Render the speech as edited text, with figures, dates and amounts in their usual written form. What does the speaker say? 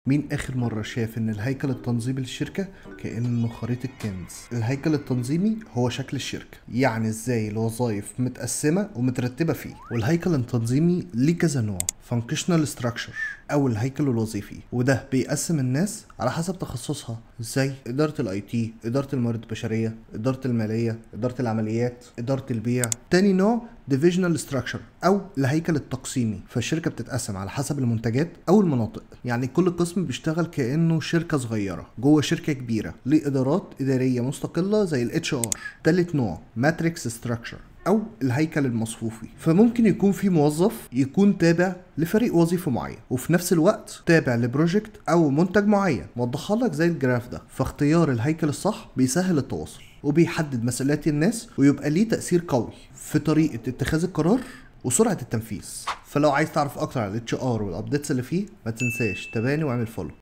مين آخر مرة شاف إن الهيكل التنظيمي للشركة كأنه خريطة كنز؟ الهيكل التنظيمي هو شكل الشركة، يعني إزاي الوظائف متقسمة ومترتبة فيه. والهيكل التنظيمي ليه كذا نوع: Functional Structure أو الهيكل الوظيفي، وده بيقسم الناس على حسب تخصصها، زي إدارة الاي تي، إدارة الموارد البشرية، إدارة المالية، إدارة العمليات، إدارة البيع. تاني نوع Divisional Structure أو الهيكل التقسيمي، فالشركة بتتقسم على حسب المنتجات أو المناطق، يعني كل قسم بيشتغل كأنه شركة صغيرة جوه شركة كبيرة، ليه إدارات إدارية مستقلة زي ال HR. تالت نوع Matrix Structure أو الهيكل المصفوفي، فممكن يكون في موظف يكون تابع لفريق وظيفي معين وفي نفس الوقت تابع لبروجكت أو منتج معين، موضحها لك زي الجراف ده. فاختيار الهيكل الصح بيسهل التواصل وبيحدد مسؤوليات الناس، ويبقى ليه تأثير قوي في طريقة اتخاذ القرار وسرعة التنفيذ. فلو عايز تعرف أكتر عن ال HR والأبديتس اللي فيه، ما تنساش تابعني واعمل فولو.